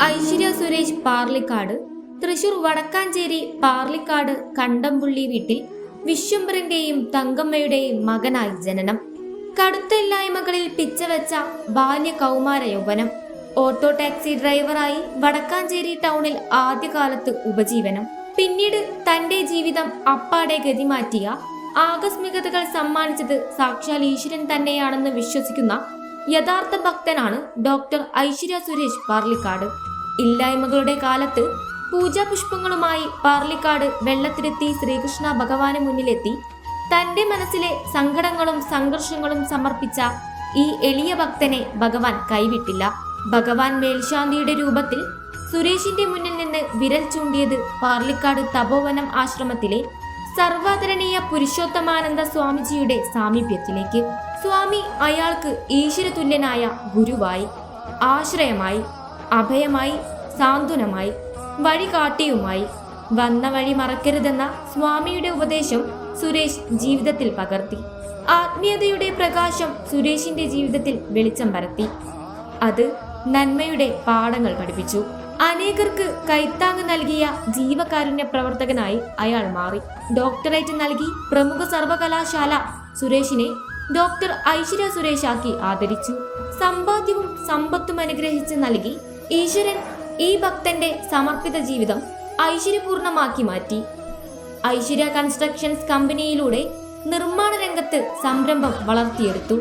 ഐശ്വര്യ സുരേഷ് പാർലിക്കാട്. തൃശൂർ വടക്കാഞ്ചേരി പാർലിക്കാട് കണ്ടംപുള്ളി വീട്ടിൽ വിശ്വംഭരന്റെയും തങ്കമ്മയുടെയും മകനായി ജനനം. കടുത്ത ഇല്ലായ്മകളിൽ പിച്ചവെച്ച ബാല്യ കൗമാര യൗവനം. ഓട്ടോ ടാക്സി ഡ്രൈവറായി വടക്കാഞ്ചേരി ടൗണിൽ ആദ്യകാലത്ത് ഉപജീവനം. പിന്നീട് തന്റെ ജീവിതം അപ്പാടെ ഗതിമാറ്റിയ ആകസ്മികതകൾ സമ്മാനിച്ചത് സാക്ഷാൽ ഈശ്വരൻ തന്നെയാണെന്ന് വിശ്വസിക്കുന്ന യഥാർത്ഥ ഭക്തനാണ് ഡോക്ടർ ഐശ്വര്യ സുരേഷ് പാർലിക്കാട്. ഇല്ലായ്മകളുടെ കാലത്ത് പൂജാപുഷ്പങ്ങളുമായി പാർലിക്കാട് വെള്ളത്തിരുത്തി ശ്രീകൃഷ്ണ ഭഗവാന് മുന്നിലെത്തി തന്റെ മനസ്സിലെ സങ്കടങ്ങളും സംഘർഷങ്ങളും സമർപ്പിച്ച ഈ എളിയ ഭക്തനെ ഭഗവാൻ കൈവിട്ടില്ല. ഭഗവാൻ മേൽശാന്തിയുടെ രൂപത്തിൽ സുരേഷിന്റെ മുന്നിൽ നിന്ന് വിരൽ ചൂണ്ടിയത് പാർലിക്കാട് തപോവനം ആശ്രമത്തിലെ സർവാദരണീയ പുരുഷോത്തമാനന്ദ സ്വാമിജിയുടെ സാമീപ്യത്തിലേക്ക്. സ്വാമി അയാൾക്ക് ഈശ്വരതുല്യനായ ഗുരുവായി, ആശ്രയമായി, അഭയമായി, സാന്ത്വനമായി, വഴികാട്ടിയുമായി. വന്ന വഴി മറക്കരുതെന്ന സ്വാമിയുടെ ഉപദേശം സുരേഷ് ജീവിതത്തിൽ പകർത്തി. ആത്മീയതയുടെ പ്രകാശം സുരേഷിന്റെ ജീവിതത്തിൽ വെളിച്ചം പരത്തി. അത് നന്മയുടെ പാഠങ്ങൾ പഠിപ്പിച്ചു. അനേകർക്ക് കൈത്താങ് നൽകിയ ജീവകാരുണ്യ പ്രവർത്തകനായി അയാൾ മാറി. ഡോക്ടറേറ്റ് നൽകി പ്രമുഖ സർവകലാശാല സുരേഷിനെ ഡോക്ടർ ഐശ്വര്യ സുരേഷാക്കി ആദരിച്ചു. സമ്പാദ്യവും സമ്പത്തും അനുഗ്രഹിച്ച് നൽകി ഈശ്വരൻ ഈ ഭക്തന്റെ സമർപ്പിത ജീവിതം ഐശ്വര്യപൂർണമാക്കി മാറ്റി. ഐശ്വര്യ കൺസ്ട്രക്ഷൻസ് കമ്പനിയിലൂടെ നിർമ്മാണ രംഗത്ത് സംരംഭം വളർത്തിയെടുത്തു.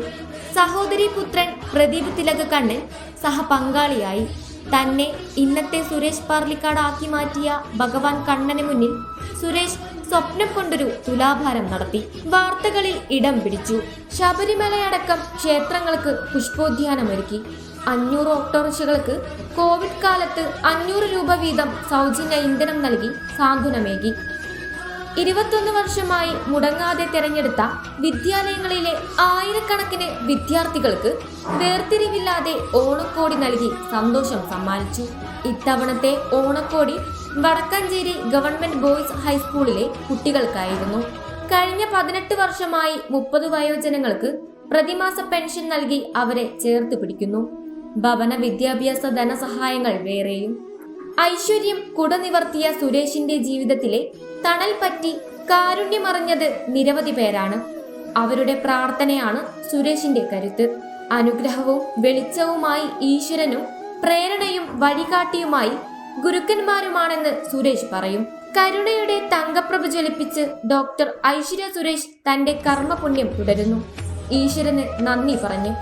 സഹോദരി പുത്രൻ പ്രദീപ് തിലക് കണ്ണൻ സഹപങ്കാളിയായി. തന്നെ ഇന്നത്തെ സുരേഷ് പാർലിക്കാട് ആക്കി മാറ്റിയ ഭഗവാൻ കണ്ണന് മുന്നിൽ സുരേഷ് സ്വപ്നം കൊണ്ടൊരു തുലാഭാരം നടത്തി. വാർത്തകളിൽ ഇടം പിടിച്ചു. ശബരിമലയടക്കം ക്ഷേത്രങ്ങൾക്ക് പുഷ്പോദ്യാനമൊരുക്കി. 500 ഓട്ടോറിക്ഷകൾക്ക് കോവിഡ് കാലത്ത് 500 രൂപ വീതം സൗജന്യ ഇന്ധനം നൽകി സാന്ത്വനമേകി. 21 വർഷമായി മുടങ്ങാതെ തെരഞ്ഞെടുത്ത വിദ്യാലയങ്ങളിലെ ആയിരക്കണക്കിന് വിദ്യാർത്ഥികൾക്ക് വേർതിരിവില്ലാതെ ഓണക്കോടി നൽകി സന്തോഷം സമ്മാനിച്ചു. ഇത്തവണത്തെ ഓണക്കോടി വടക്കാഞ്ചേരി ഗവൺമെന്റ് ബോയ്സ് ഹൈസ്കൂളിലെ കുട്ടികൾക്കായിരുന്നു. കഴിഞ്ഞ 18 വർഷമായി 30 വയോജനങ്ങൾക്ക് പ്രതിമാസ പെൻഷൻ നൽകി അവരെ ചേർത്ത് പിടിക്കുന്നു. ഭവന വിദ്യാഭ്യാസ ധനസഹായങ്ങൾ വേറെയും. ഐശ്വര്യം കുടനിവർത്തിയ സുരേഷിന്റെ ജീവിതത്തിലെ തണൽ പറ്റി കാരുണ്യമറിഞ്ഞത് നിരവധി പേരാണ്. അവരുടെ പ്രാർത്ഥനയാണ് സുരേഷിന്റെ കരുത്ത്. അനുഗ്രഹവും വെളിച്ചവുമായി ഈശ്വരനും പ്രേരണയും വഴികാട്ടിയുമായി ഗുരുക്കന്മാരുമാണെന്ന് സുരേഷ് പറയും. കരുണയുടെ തങ്കപ്രഭ ജ്വലിപ്പിച്ച് ഡോക്ടർ ഐശ്വര്യ സുരേഷ് തന്റെ കർമ്മപുണ്യം തുടരുന്നു. ഈശ്വരന് നന്ദി പറഞ്ഞു.